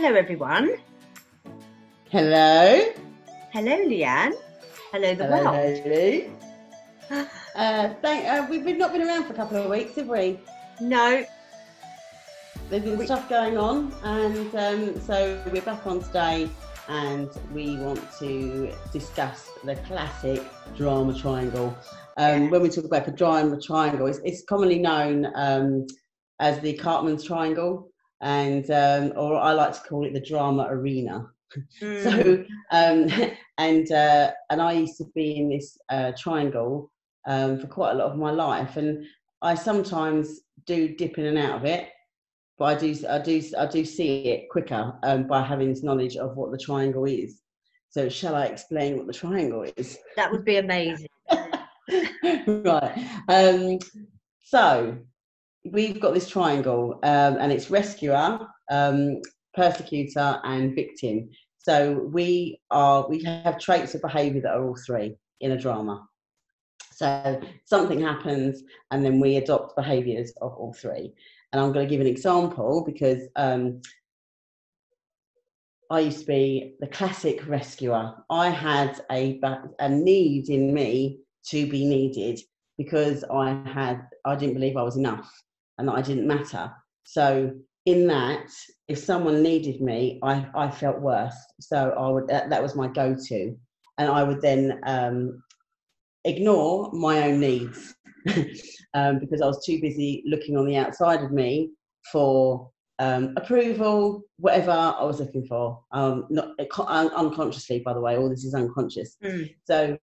Hello, everyone. Hello. Hello, Leanne. Hello, the Hello, world. Hayley. We've not been around for a couple of weeks, have we? No. There's been stuff going on, and so we're back on today, and we want to discuss the classic drama triangle. When we talk about a drama triangle, it's commonly known as the Karpman's triangle, and or I like to call it the drama arena. So and I used to be in this triangle for quite a lot of my life, and I sometimes do dip in and out of it, but I do see it quicker by having this knowledge of what the triangle is. So shall I explain what the triangle is? That would be amazing. Right. So we've got this triangle, and it's rescuer, persecutor, and victim. So we have traits of behaviour that are all three in a drama. So something happens, and then we adopt behaviours of all three. And I'm going to give an example because I used to be the classic rescuer. I had a need in me to be needed because I didn't believe I was enough and that I didn't matter. So in that, if someone needed me, I felt worse. So that was my go-to, and I would then ignore my own needs because I was too busy looking on the outside of me for approval, whatever I was looking for. Not unconsciously, by the way. All this is unconscious. So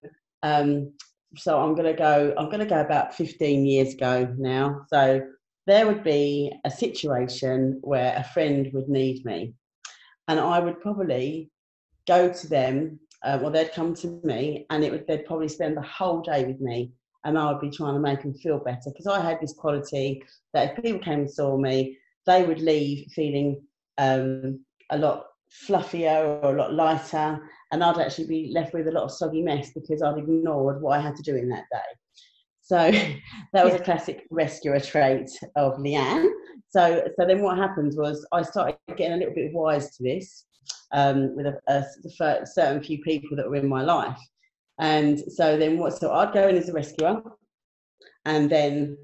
I'm going to go about 15 years ago now. So there would be a situation where a friend would need me, and I would probably go to them, or they'd come to me, and they'd probably spend the whole day with me, and I would be trying to make them feel better, because I had this quality that if people came and saw me, they would leave feeling a lot fluffier or a lot lighter, and I'd actually be left with a lot of soggy mess because I'd ignored what I had to do in that day. So that was a classic rescuer trait of Leanne. So then what happened was I started getting a little bit wise to this with a certain few people that were in my life. And so I'd go in as a rescuer, and then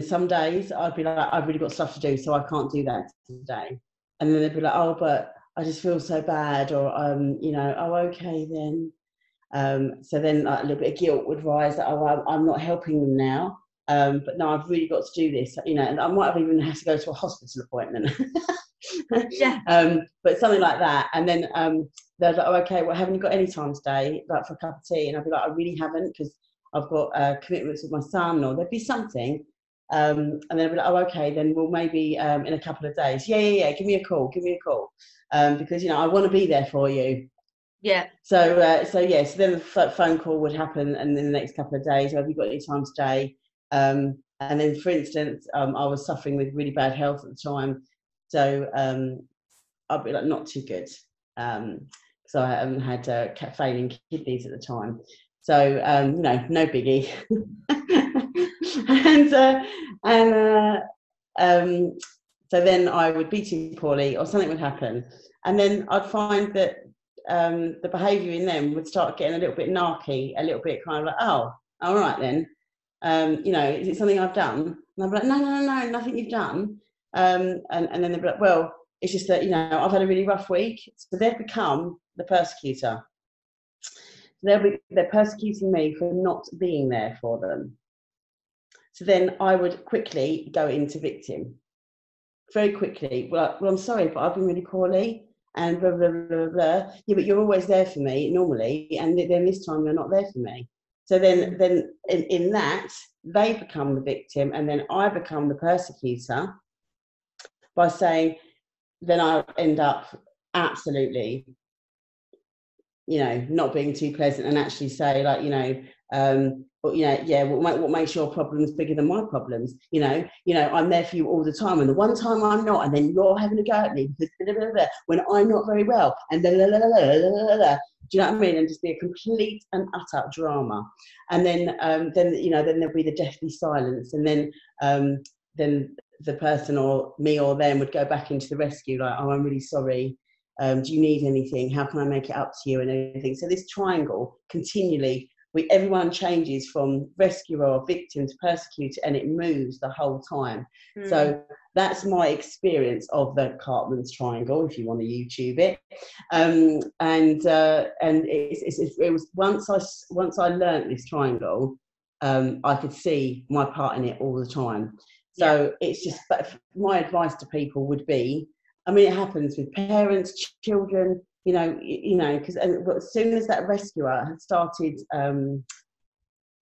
some days I'd be like, I've really got stuff to do, so I can't do that today. And then they'd be like, oh, but I just feel so bad, or oh, okay then. So then a little bit of guilt would rise that, oh, I'm not helping them now, but no, I've really got to do this, and I might have even had to go to a hospital appointment. But something like that. And then they're like, oh, okay, well, haven't you got any time today, like for a cup of tea? And I'd be like, I really haven't, because I've got commitments with my son, or there'd be something. And then I'd be like, oh, okay, then we'll maybe in a couple of days. Yeah, give me a call, because I want to be there for you. Yeah. So then the phone call would happen, and in the next couple of days, have you got any time today? And then, for instance, I was suffering with really bad health at the time, so I'd be like, not too good, so I hadn't had failing kidneys at the time. So no biggie. So then I would be too poorly, or something would happen, and then I'd find that the behaviour in them would start getting a little bit narky, a little bit kind of like, oh, all right then, is it something I've done? And I'd be like, no, nothing you've done. And then they'd be like, well, it's just that, I've had a really rough week. So they've become the persecutor. They're persecuting me for not being there for them. So then I would quickly go into victim. Very quickly. Well, I'm sorry, but I've been really poorly, and blah, blah, blah, blah. Yeah, but you're always there for me normally, and then this time you're not there for me. So then in that, they become the victim, and then I become the persecutor by saying, then I end up absolutely, not being too pleasant, and actually say, like, what makes your problems bigger than my problems? I'm there for you all the time, and the one time I'm not, and then you're having a go at me because blah, blah, blah, when I'm not very well, and blah, blah, blah, blah, blah, blah. Do you know what I mean? And just be a complete and utter drama. And then there'll be the deathly silence, and then the person or me or them would go back into the rescue, like, oh, I'm really sorry. Do you need anything? How can I make it up to you and everything? So this triangle continually, everyone changes from rescuer or victim to persecutor, and it moves the whole time. So that's my experience of the Karpman's triangle, if you want to YouTube it. And it was once I learnt this triangle, I could see my part in it all the time. So it's just, but my advice to people would be, I mean, it happens with parents, children, because as soon as that rescuer had started,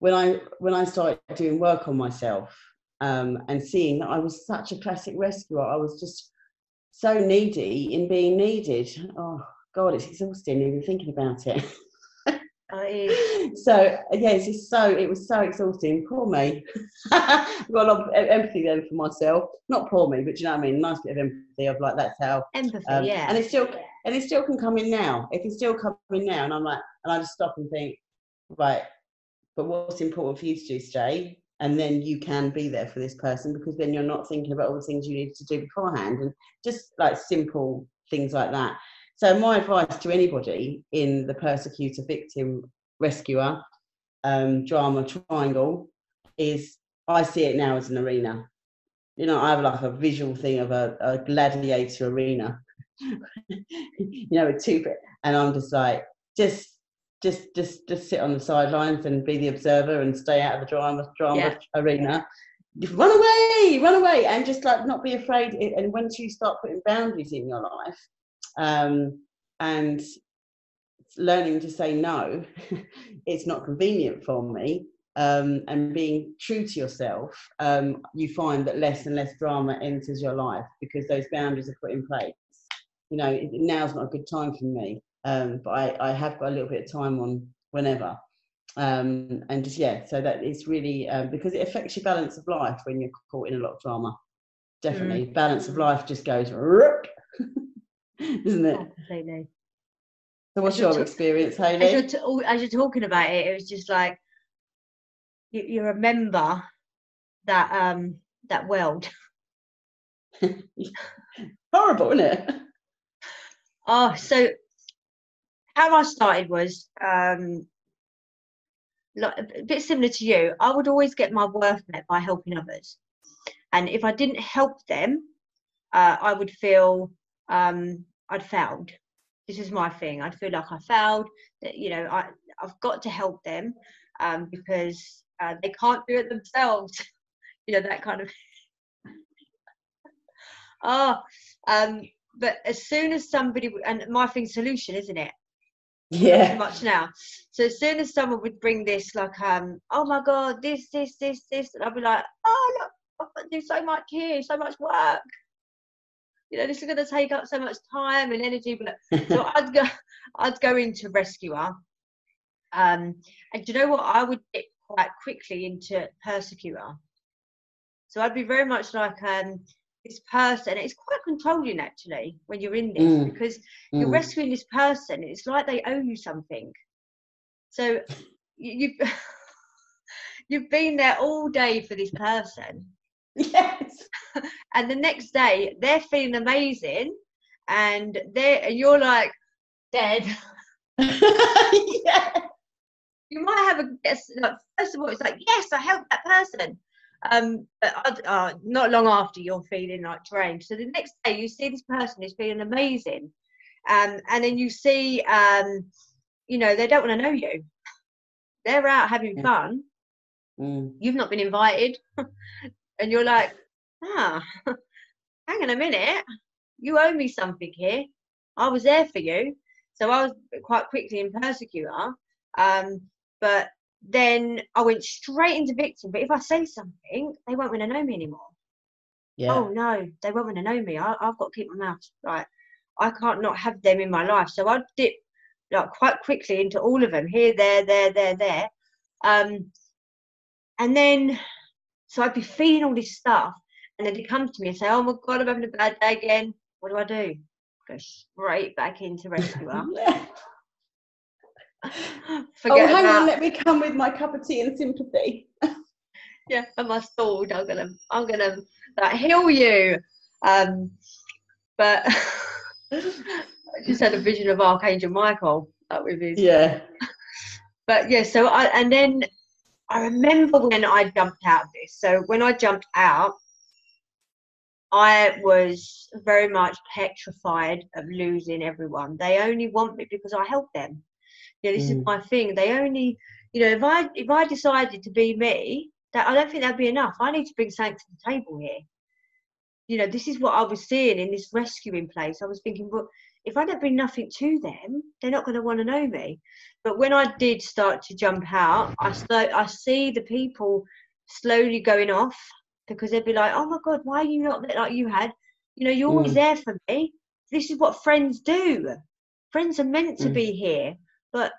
when I started doing work on myself, and seeing that I was such a classic rescuer, I was just so needy in being needed. Oh God, it's exhausting even thinking about it. So yes, it was so exhausting. Poor me. I've got a lot of empathy then for myself. Not poor me, but you know what I mean. A nice bit of empathy of like, that's how empathy. And it still can come in now. It can still come in now, and I'm like, and I just stop and think, right, but what's important for you to do today? And then you can be there for this person, because then you're not thinking about all the things you need to do beforehand, and just like simple things like that. So my advice to anybody in the persecutor, victim, rescuer drama triangle is, I see it now as an arena. You know, I have like a visual thing of a gladiator arena, with two, and I'm just like, just sit on the sidelines and be the observer and stay out of the drama arena. Run away, and just like not be afraid. And once you start putting boundaries in your life, and learning to say no, it's not convenient for me, and being true to yourself, you find that less and less drama enters your life because those boundaries are put in place. Now's not a good time for me, but I have got a little bit of time on whenever, and just so that it's really because it affects your balance of life when you're caught in a lot of drama. Definitely, balance of life just goes isn't it? Completely. So what's your experience, Hayley? As you're talking about it, it was just like you remember that world. Horrible, isn't it? Oh, so how I started was like a bit similar to you. I would always get my worth met by helping others, and if I didn't help them, I would feel I'd failed. This is my thing. I'd feel like I failed. That I've got to help them because they can't do it themselves. That kind of. But as soon as somebody, and my thing's solution, isn't it? Yeah. Not so much now. So as soon as someone would bring this, like, oh my God, this, and I'd be like, oh look, I've got to do so much here, so much work. This is going to take up so much time and energy. But so I'd go into rescuer, and do you know what? I would get quite quickly into persecutor. So I'd be very much like this person. It's quite controlling actually when you're in this, because you're rescuing this person. It's like they owe you something. So you've been there all day for this person. Yes. And the next day they're feeling amazing, and you're like dead. Yeah. You might have a guess. Like, first of all, it's like, yes, I helped that person. But not long after, you're feeling like drained. So the next day you see this person who's feeling amazing, and then you see they don't want to know you. They're out having fun. You've not been invited. And you're like, hang on a minute, you owe me something here. I was there for you. So I was quite quickly in persecutor, but then I went straight into victim. But if I say something, they won't want to know me anymore. Yeah. Oh no, they won't want to know me. I've got to keep my mouth right. I can't not have them in my life. So I'd dip like quite quickly into all of them, here, there. And then so I'd be feeling all this stuff, and then they come to me and say, oh my God, I'm having a bad day again. What do? Go straight back into rescuer. Hang on, let me come with my cup of tea and sympathy. Yeah, and my sword. I'm gonna like heal you. But I just had a vision of Archangel Michael with his. Yeah. But yeah, so and then I remember when I jumped out of this. So when I jumped out, I was very much petrified of losing everyone. They only want me because I help them. You know, this is my thing. They only, you know, if I decided to be me, that I don't think that'd be enough. I need to bring something to the table here. You know, this is what I was seeing in this rescuing place. I was thinking, well, if I don't bring nothing to them, they're not going to want to know me. But when I did start to jump out, I see the people slowly going off, because they'd be like, oh my God, why are you not like you had? You know, you're always there for me. This is what friends do. Friends are meant to be here, but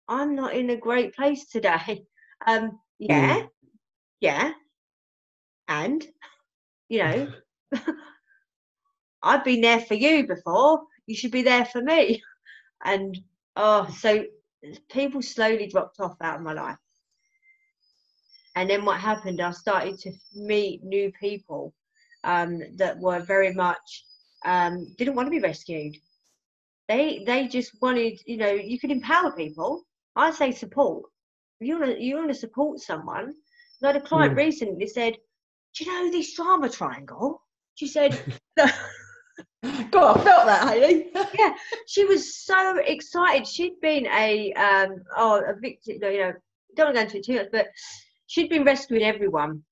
I'm not in a great place today. Yeah, yeah. And, you know, I've been there for you before. You should be there for me. And so people slowly dropped off out of my life. And then what happened? I started to meet new people that were very much didn't want to be rescued. They just wanted, you know, you could empower people. I say support. If you want to support someone. I had a client recently said, "Do you know this drama triangle?" She said. God, I felt that, Hayley. Yeah, she was so excited. She'd been a victim. You know, don't want to go into it too much, but she'd been rescuing everyone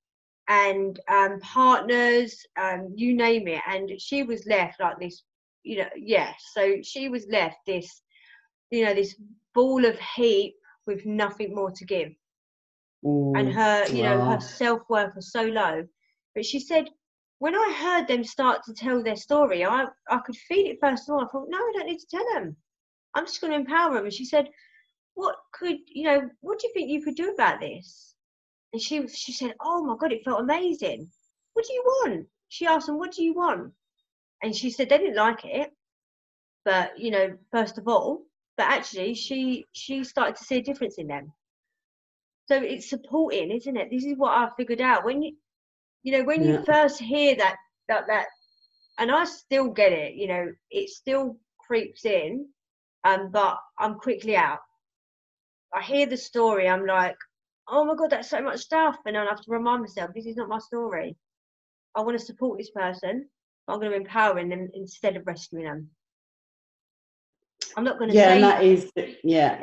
and partners, you name it, and she was left like this. You know, yeah. So she was left this, you know, this ball of heap with nothing more to give, and her, you know, her self-worth was so low. But she said, when I heard them start to tell their story, I could feel it first of all. I thought, no, I don't need to tell them. I'm just going to empower them. And she said, what do you think you could do about this? And she said, oh my God, it felt amazing. What do you want? She asked them, what do you want? And she said they didn't like it, but, you know, first of all, but actually she started to see a difference in them. So it's supporting, isn't it? This is what I figured out. When you first hear that, and I still get it, you know, it still creeps in, but I'm quickly out. I hear the story, I'm like, oh my God, that's so much stuff. And I have to remind myself, this is not my story. I want to support this person. I'm going to empower them instead of rescuing them. I'm not going to say. And that is,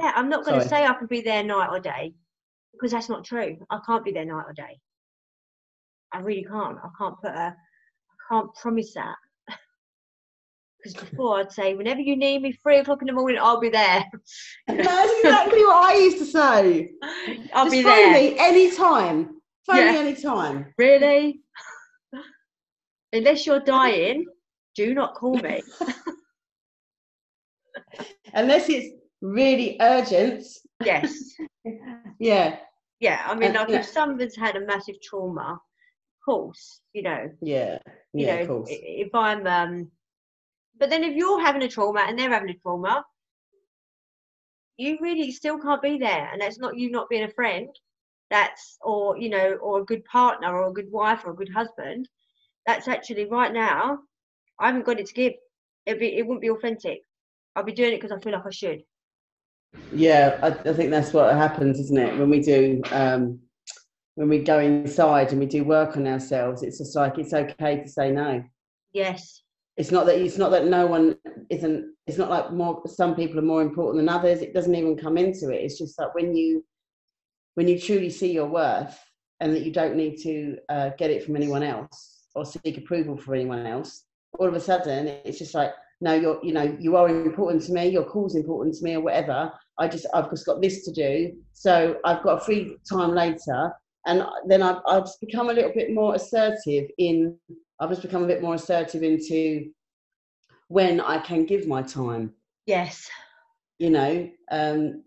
I'm not going to say I can be there night or day, because that's not true. I can't be there night or day. I really can't. I can't promise that. Because before I'd say, whenever you need me, 3 o'clock in the morning, I'll be there. You know? That's exactly what I used to say. I'll just be phone there. me anytime. Phone me anytime. Really? Unless you're dying, do not call me. Unless it's really urgent. Yes. Yeah. Yeah, I mean, like if someone's had a massive trauma, of course, you know. Yeah, of course. If I'm, but then if you're having a trauma and they're having a trauma, you really still can't be there. And that's not you not being a friend. Or a good partner or a good wife or a good husband. That's actually right now, I haven't got it to give. It wouldn't be authentic. I'll be doing it because I feel like I should. Yeah, I think that's what happens, isn't it? When we do, when we go inside and we do work on ourselves, it's just like it's okay to say no. Yes. It's not that no one isn't. It's not like some people are more important than others. It doesn't even come into it. It's just like when you truly see your worth and that you don't need to get it from anyone else or seek approval from anyone else. All of a sudden, it's just like, no, you are important to me. Your call's important to me, or whatever. I've just got this to do, so I've got a free time later, and then I've just become a little bit more assertive in. I've just become a bit more assertive into when I can give my time. Yes. Everyone's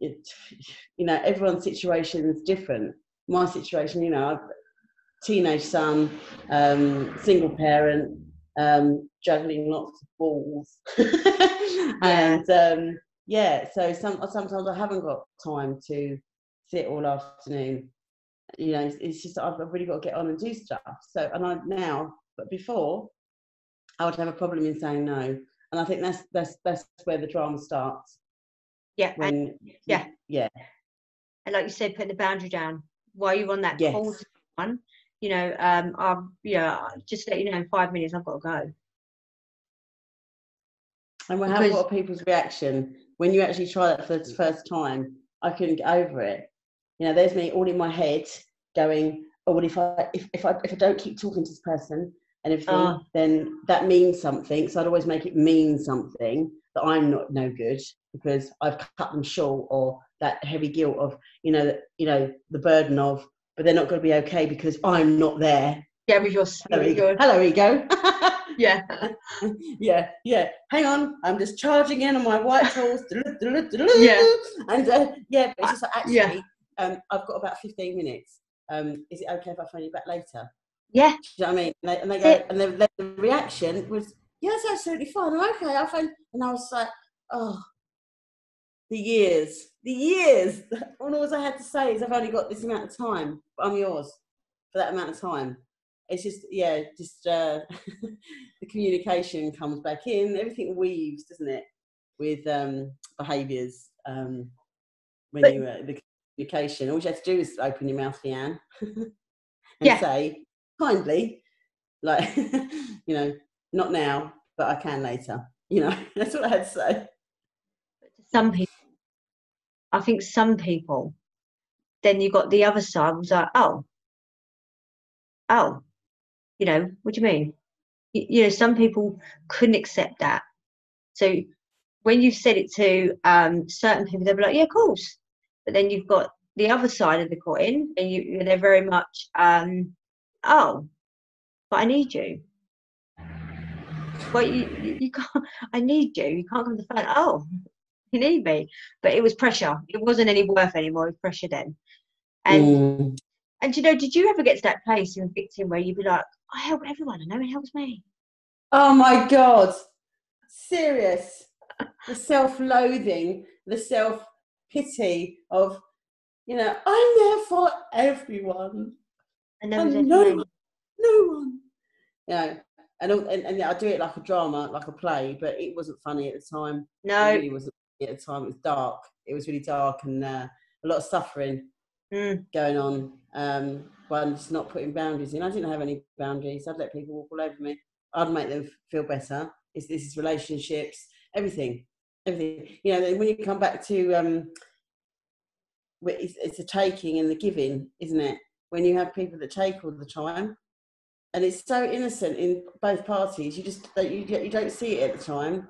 situation is different. My situation, I've teenage son, single parent, juggling lots of balls, and so sometimes I haven't got time to sit all afternoon You know, it's just I've really got to get on and do stuff. So, and I now, but before, I would have a problem in saying no, and I think that's where the drama starts. Yeah, when yeah, yeah, and like you said, putting the boundary down while you're on that yes. call to someone. You know, just to let you know, in 5 minutes I've got to go. And what are people's reaction when you actually try that for the first time? I couldn't get over it. You know, there's me all in my head going, oh, well, if I don't keep talking to this person and everything, then that means something. So I'd always make it mean something, that I'm not no good because I've cut them short, or that heavy guilt of, the burden of, but they're not going to be okay because I'm not there. Yeah, with your hello ego. Yeah. yeah. Hang on, I'm just charging in on my white horse. Yeah. And but it's just like, actually, I've got about 15 minutes. Is it okay if I phone you back later? Yeah. Do you know what I mean? And they go, and the reaction was, yeah, it's absolutely fine. I'm okay. I'll phone. And I was like, oh, the years. All I had to say is, I've only got this amount of time, but I'm yours for that amount of time. It's just, the communication comes back in. Everything weaves, doesn't it, with behaviours. The communication, all you have to do is open your mouth, Leanne, and say kindly, like, not now, but I can later. That's what I had to say. But to some people, I think some people, then you got the other side was like, oh, what do you mean? Some people couldn't accept that. So when you said it to certain people, they'll be like, yeah, of course. But then you've got the other side of the coin, and they're very much, oh, but I need you. Well, you can't. I need you. You can't come to the phone. Oh, you need me. But it was pressure. It wasn't any worth anymore. It was pressure then. And did you ever get to that place in victim where you'd be like, I help everyone, and no one helps me? Oh my God. Serious. The self-loathing, the self-pity of, I'm there for everyone. And no one. And I do it like a drama, like a play, but it wasn't funny at the time. No. It really wasn't funny at the time. It was dark. It was really dark, and a lot of suffering going on. But I'm just not putting boundaries in. I didn't have any boundaries. I'd let people walk all over me. I'd make them feel better. This is relationships, everything. When you come back to it's the taking and the giving, isn't it? When you have people that take all the time, and it's so innocent in both parties, you don't see it at the time,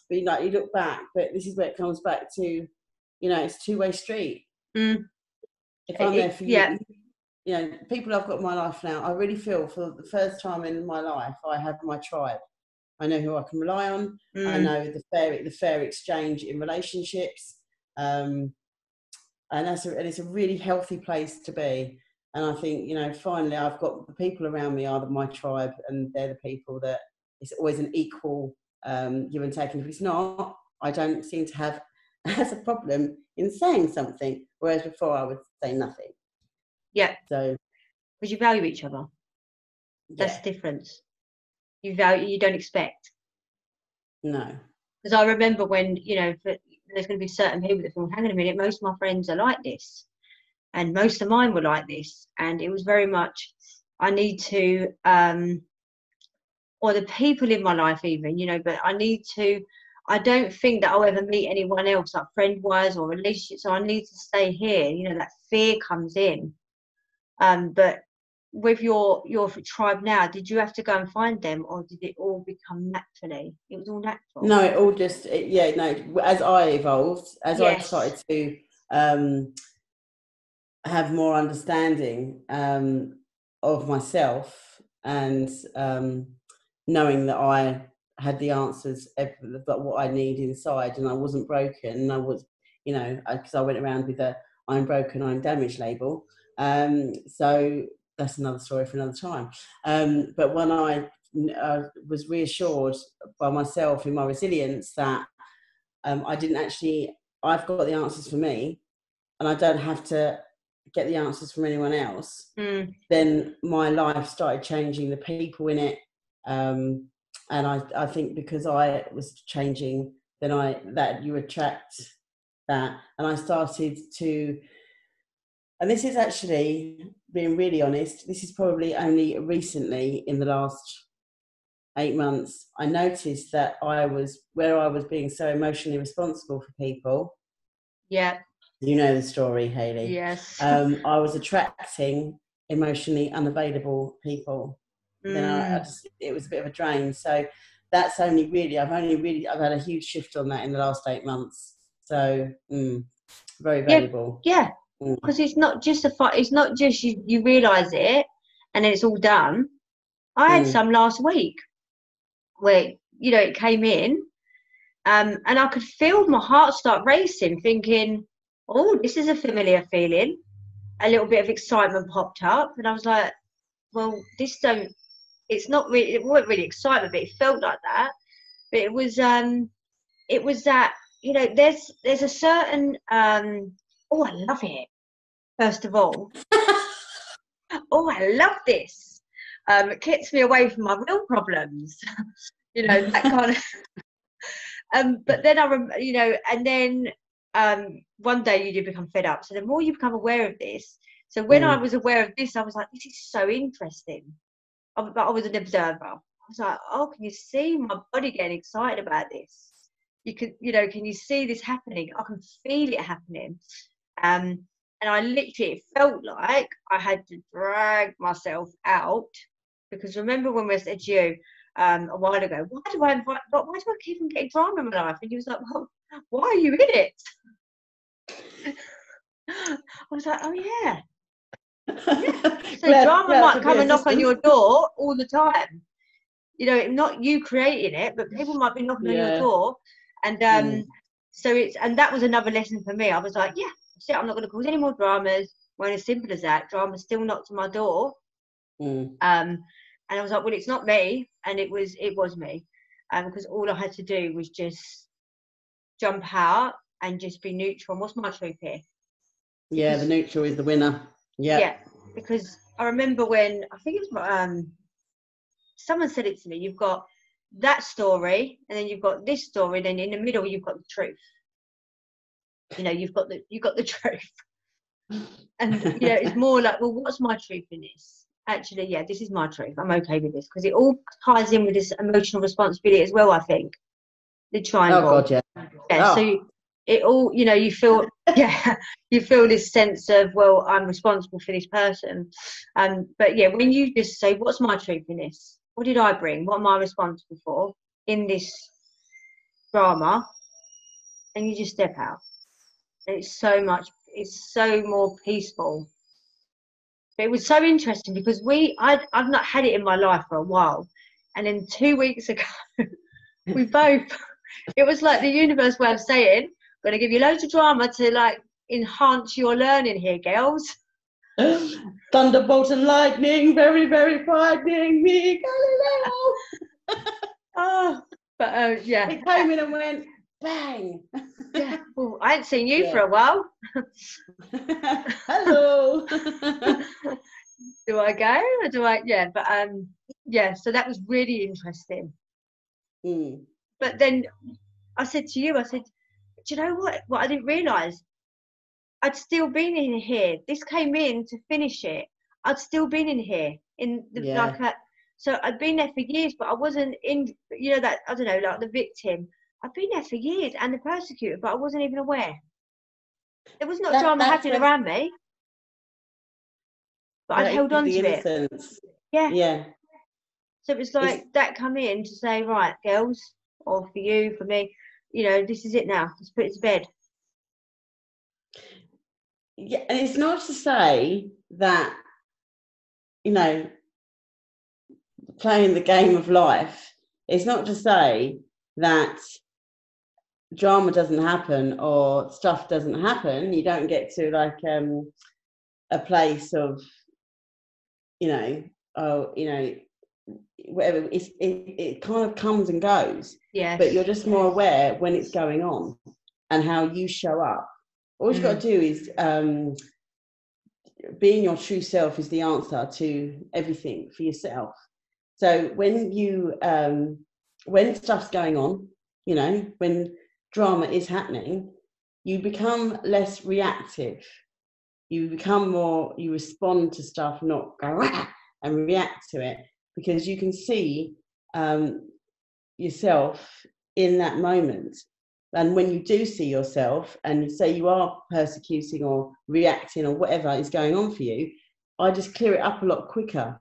but you look back. But this is where it comes back to, it's a two-way street. If I'm there for you, people I've got in my life now, I really feel for the first time in my life, I have my tribe. I know who I can rely on. I know the fair exchange in relationships, and it's a really healthy place to be. And I think, finally, I've got the people around me are my tribe, and they're the people that it's always an equal give and take. And if it's not, I don't seem to have as a problem in saying something, whereas before I would say nothing. Yeah. So, because you value each other. That's the difference. You don't expect. No. Because I remember when, there's going to be certain people that think, hang on a minute, most of my friends are like this. And most of mine were like this. And it was very much, I need to, or the people in my life even, but I don't think that I'll ever meet anyone else, like friend-wise or relationship. So I need to stay here. That fear comes in. But with your tribe now, did you have to go and find them, or did it all become naturally? It was all natural. No, it all just, as I evolved, as I started to have more understanding of myself, and knowing that I had the answers, but what I need inside, and I wasn't broken, and I was, because I went around with a I'm broken, I'm damaged label. So that's another story for another time. But when I was reassured by myself in my resilience that I've got the answers for me, and I don't have to get the answers from anyone else, then my life started changing, the people in it. And I think because I was changing, then that you attract that. And I started to, and this is actually, being really honest, this is probably only recently in the last 8 months, I noticed that where I was being so emotionally responsible for people. Yeah. You know the story, Hayley. Yes. I was attracting emotionally unavailable people. Then it was a bit of a drain. So that's only really, I've had a huge shift on that in the last 8 months. So very valuable. Yeah. Because it's not just it's not just you realise it and then it's all done. I had some last week where, you know, it came in and I could feel my heart start racing, thinking, oh, this is a familiar feeling. A little bit of excitement popped up and I was like, well, it's not really, it wasn't really excitement, but it felt like that. But it was that, you know, there's a certain, oh, I love it, first of all. Oh, I love this. It gets me away from my real problems. You know, that kind of. But then you know, and then one day you do become fed up. So the more you become aware of this. So when I was aware of this, I was like, this is so interesting. But I was an observer. I was like, oh, can you see my body getting excited about this? You know, can you see this happening? I can feel it happening. And I literally, it felt like I had to drag myself out, because remember when we said to you a while ago, why do I keep on getting drama in my life? And you was like, well, why are you in it? I was like, oh yeah. So drama might come and knock on your door all the time. You know, not you creating it, but people might be knocking on your door. And so and that was another lesson for me. I was like, yeah, shit, I'm not going to cause any more dramas. When as simple as that, drama still knocked on my door. And I was like, well, it's not me, and it was me, because all I had to do was just jump out and just be neutral. And what's my truth here? Yeah, the neutral is the winner. Yeah, because I remember when I think it was someone said it to me. You've got that story, and then you've got this story. Then in the middle, you've got the truth. You know, you've got the truth. And you know, it's more like, well, what's my truth in this? Actually, yeah, this is my truth. I'm okay with this, because it all ties in with this emotional responsibility as well. I think the triangle. Oh God, yeah. Yeah. Oh. So it all, you know, you feel, you feel this sense of, well, I'm responsible for this person. But yeah, when you just say, what's my truth in this? What did I bring? What am I responsible for in this drama? And you just step out. And it's so more peaceful. But it was so interesting because I've not had it in my life for a while. And then 2 weeks ago, we both, it was like the universe way of saying, I'm going to give you loads of drama to like enhance your learning here, girls. Thunderbolt and lightning, very, very frightening me, Galileo. Yeah. It came in and went, bang. Yeah. Well, I hadn't seen you for a while. Hello. Do I go or do I? Yeah, but yeah. So that was really interesting. But then I said to you, I said, do you know what? What I didn't realise, I'd still been in here. This came in to finish it. I'd still been in here so I'd been there for years, but I wasn't in. You know that, I don't know, like the victim. I've been there for years and the persecutor, but I wasn't even aware. There was not drama happening around me. But I held on to it. Yeah. Yeah. So it was like that come in to say, right, girls, or for you, for me, you know, this is it now. Let's put it to bed. Yeah, and it's not to say that, you know, playing the game of life, it's not to say that drama doesn't happen or stuff doesn't happen. You don't get to like a place of, you know, whatever. It kind of comes and goes. Yeah. But you're just more aware when it's going on and how you show up. All you've got to do is being your true self is the answer to everything for yourself. So when when stuff's going on, you know, when drama is happening, you become less reactive. You become more, you respond to stuff, not go and react to it, because you can see yourself in that moment. And when you do see yourself and you say you are persecuting or reacting or whatever is going on for you, I just clear it up a lot quicker,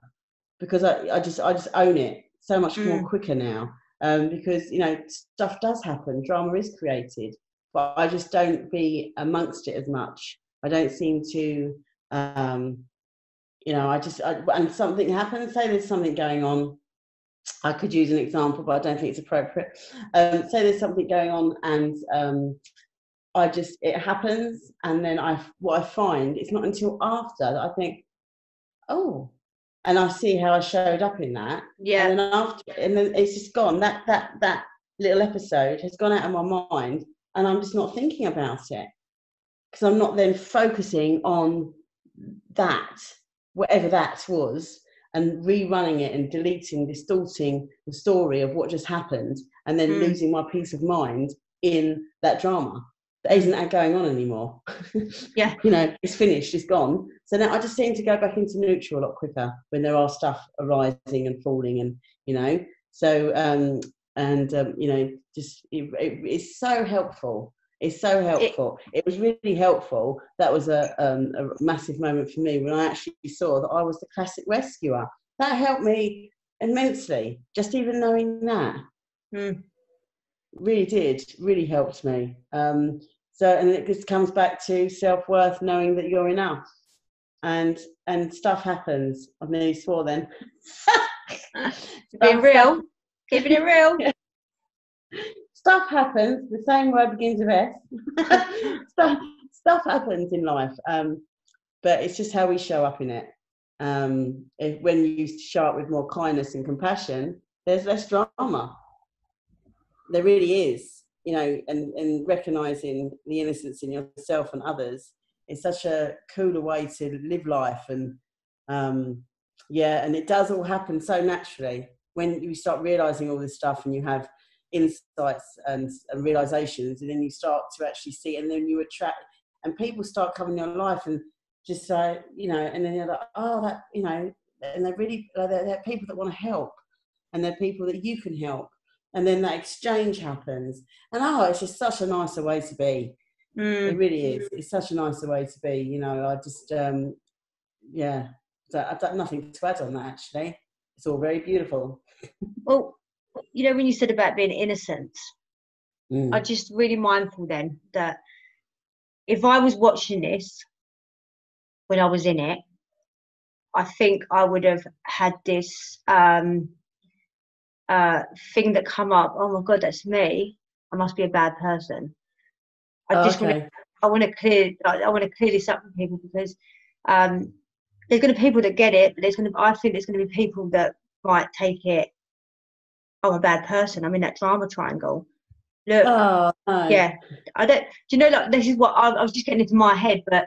because I just own it so much more quicker now. Because, you know, stuff does happen, drama is created, but I just don't be amongst it as much. I don't seem to, you know, and something happens, say there's something going on. I could use an example, but I don't think it's appropriate. Say there's something going on, and it happens, and then what I find, it's not until after that I think, oh, and I see how I showed up in that. Yeah. And then it's just gone. That little episode has gone out of my mind, and I'm just not thinking about it, because I'm not then focusing on that, whatever that was, and rerunning it and distorting the story of what just happened, and then losing my peace of mind in that drama. That isn't that going on anymore. Yeah. You know, it's finished, it's gone. So now I just seem to go back into neutral a lot quicker when there are stuff arising and falling, and, you know, so, you know, just, it's so helpful. It's so helpful. It was really helpful. That was a massive moment for me when I actually saw that I was the classic rescuer. That helped me immensely. Just even knowing that really helped me. So, and it just comes back to self-worth, knowing that you're enough. And stuff happens. I've nearly swore then. Being real, keeping it real. Stuff happens. The same word begins with S. stuff happens in life, but it's just how we show up in it. When you show up with more kindness and compassion, there's less drama. There really is, you know, and recognizing the innocence in yourself and others is such a cooler way to live life. And and it does all happen so naturally when you start realizing all this stuff, and you have insights and realizations, and then you start to actually see, and then you attract, and people start coming in your life, and just you know, and then you're like, oh, that, you know, and they're really, they're people that want to help, and they're people that you can help, and then that exchange happens, and it's just such a nicer way to be. It really is. It's such a nicer way to be, you know. I just so I've got nothing to add on that, actually. It's all very beautiful. Well, you know, when you said about being innocent, I'm just really mindful then that if I was watching this when I was in it, I think I would have had this thing that come up. Oh my God, that's me. I must be a bad person. I want to clear this up for people, because there's going to be people that get it, but I think there's going to be people that might take it, I'm a bad person, I'm in that drama triangle. Look, yeah, I don't. Do you know? Like, this is what I was just getting into my head, but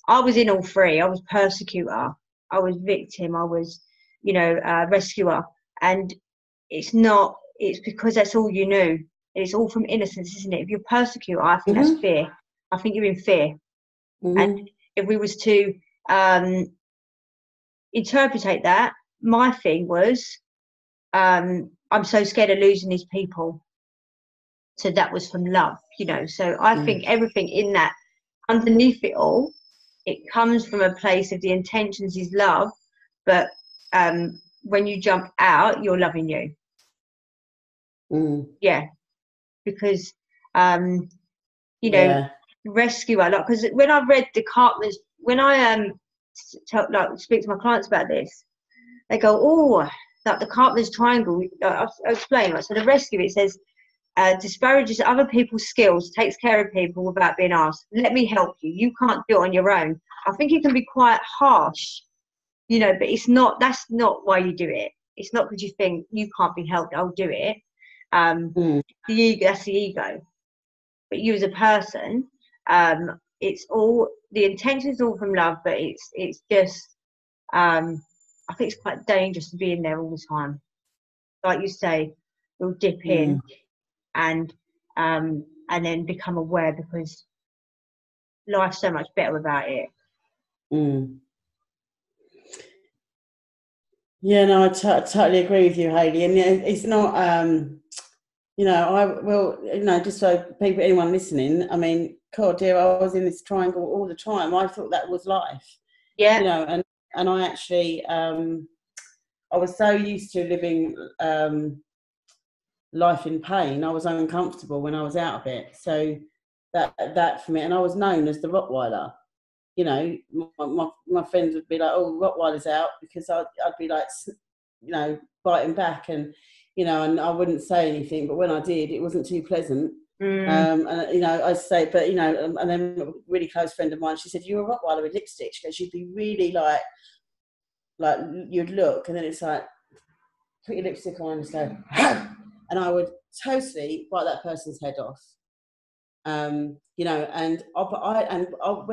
I was in all three. I was persecutor, I was victim, I was, you know, rescuer, and it's not. It's because that's all you knew. It's all from innocence, isn't it? If you're persecutor, I think that's fear. I think you're in fear. And if we was to interpretate that, my thing was, I'm so scared of losing these people. So that was from love, you know. So I think everything in that, underneath it all, it comes from a place of the intentions is love, but when you jump out, you're loving you. Yeah, because you know, rescuer, like, because when I read the Karpman's, when I speak to my clients about this, they go, oh, like the Karpman's triangle. I'll explain. Right? So the rescue, it says, disparages other people's skills, takes care of people without being asked. Let me help you. You can't do it on your own. I think it can be quite harsh, you know, but it's not. That's not why you do it. It's not because you think you can't be helped. I'll do it. The ego. That's the ego. But you as a person, it's all, the intention is all from love, but it's just, I think it's quite dangerous to be in there all the time. Like you say, we'll dip in and then become aware, because life's so much better without it. Yeah, no, I totally agree with you, Hayley. And it's not, just so people, anyone listening, I mean, God, dear, I was in this triangle all the time. I thought that was life. Yeah. And I actually, I was so used to living life in pain. I was uncomfortable when I was out of it. So that for me, and I was known as the Rottweiler. My friends would be like, "Oh, Rottweiler's out," because I'd be like, biting back, and and I wouldn't say anything. But when I did, it wasn't too pleasant. I say, but and then a really close friend of mine, she said, "You're a Rottweiler with lipstick," because you'd be really like you'd look, and then it's like, put your lipstick on and just go, and I would totally bite that person's head off. And when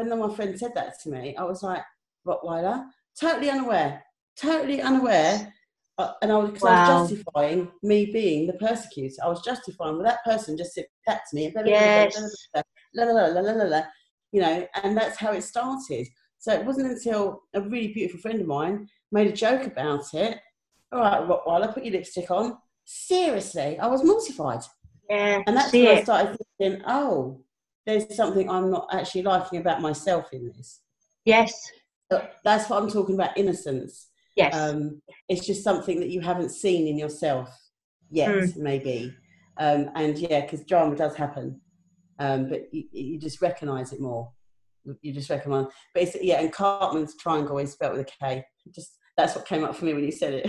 my friend said that to me, I was like, Rottweiler, totally unaware, and I was justifying me being the persecutor. I was justifying, well, that person just said that to me, and that's how it started. So it wasn't until a really beautiful friend of mine made a joke about it. All right, Rottweiler, put your lipstick on. Seriously, I was mortified. Yeah, and that's when I started thinking, oh, there's something I'm not actually liking about myself in this. Yes. So that's what I'm talking about, innocence. Yes. It's just something that you haven't seen in yourself yet, maybe. Because drama does happen, but you just recognise it more. You just recognise. But and Karpman's triangle is spelled with a K. That's what came up for me when you said it.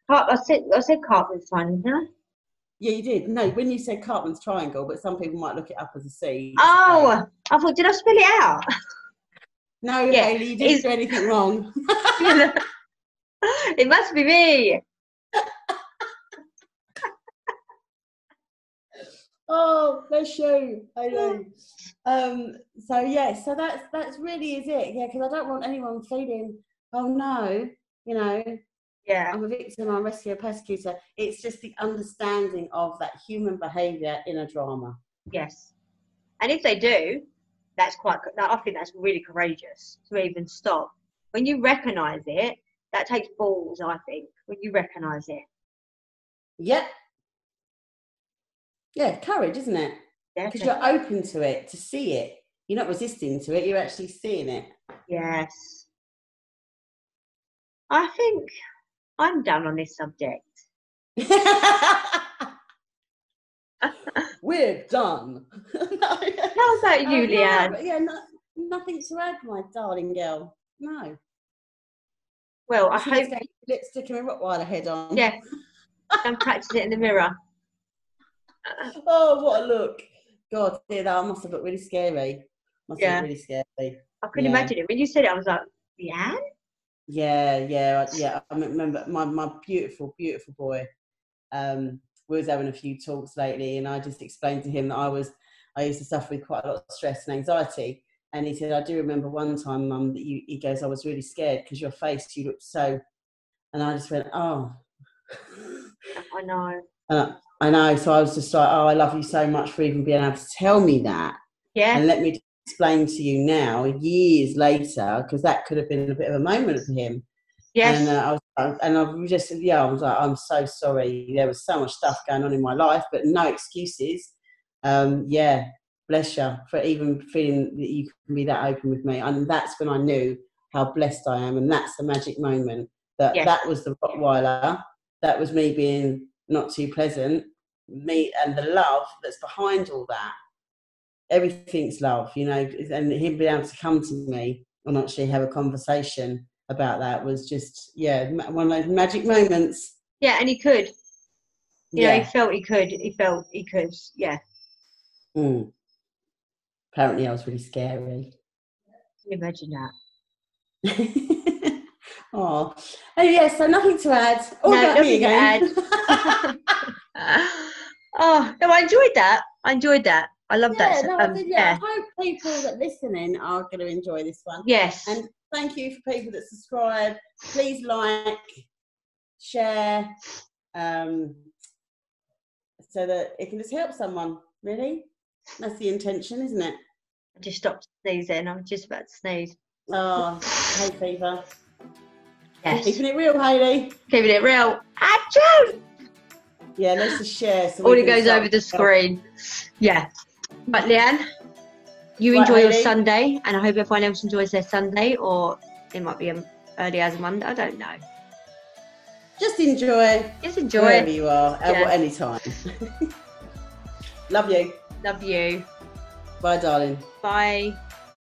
I said Karpman's triangle, didn't I? Yeah, you did. No, when you said Karpman's triangle, but some people might look it up as a C. Oh, I thought, did I spell it out? No, yeah, Hayley, you didn't do anything wrong. It must be me. Oh, bless you. I know. So that's really is it. Yeah, because I don't want anyone feeling, oh no, Yeah, I'm a victim, I'm a rescuer, persecutor. It's just the understanding of that human behaviour in a drama. Yes. And if they do, that's I think that's really courageous to even stop. When you recognise it, that takes balls, I think, when you recognise it. Yep. Yeah, courage, isn't it? Because you're open to it, to see it. You're not resisting to it, you're actually seeing it. Yes. I think I'm done on this subject. We're done. How about you, Leanne? Nothing to add, my darling girl. No. Well, I hope lipstick and a Rottweiler head on. Yeah, and practice it in the mirror. Oh, what a look! God, dear, that must have looked really scary. Must have looked really scary. I couldn't imagine it when you said it. I was like, Leanne? Yeah. I remember my beautiful, beautiful boy. We was having a few talks lately, and I just explained to him that I used to suffer with quite a lot of stress and anxiety. And he said, I do remember one time, Mum, that he goes, I was really scared because your face, you looked so. And I just went, oh. I know. I know. So I was just like, oh, I love you so much for even being able to tell me that. Yeah. And let me explain to you now, years later, because that could have been a bit of a moment for him. Yes. And I was like, I'm so sorry. There was so much stuff going on in my life, but no excuses. Bless you for even feeling that you can be that open with me. And that's when I knew how blessed I am. And that's the magic moment. That was the Rottweiler. That was me being not too pleasant. Me and the love that's behind all that. Everything's love, and him being able to come to me and actually have a conversation about that was just, one of those magic moments. Yeah, and he could. He felt he could. He felt he could, yeah. Apparently I was really scary. Can you imagine that? Oh, so nothing to add. All about me again. Oh, no, I enjoyed that. I love that. No, I hope people that listening are going to enjoy this one. Yes. And thank you for people that subscribe. Please like, share, so that it can just help someone, really. That's the intention, isn't it? I just stopped sneezing. I'm just about to sneeze. Oh, hay fever. Yes. Keeping it real, Hayley. Keeping it real. Achoo! Yeah, let's just share. So all it goes over the screen. Yeah. But Leanne, you enjoy your Sunday, and I hope everyone else enjoys their Sunday, or it might be early as a Monday. I don't know. Just enjoy. Just enjoy. Wherever you are, at any time. Love you. Love you. Bye, darling. Bye.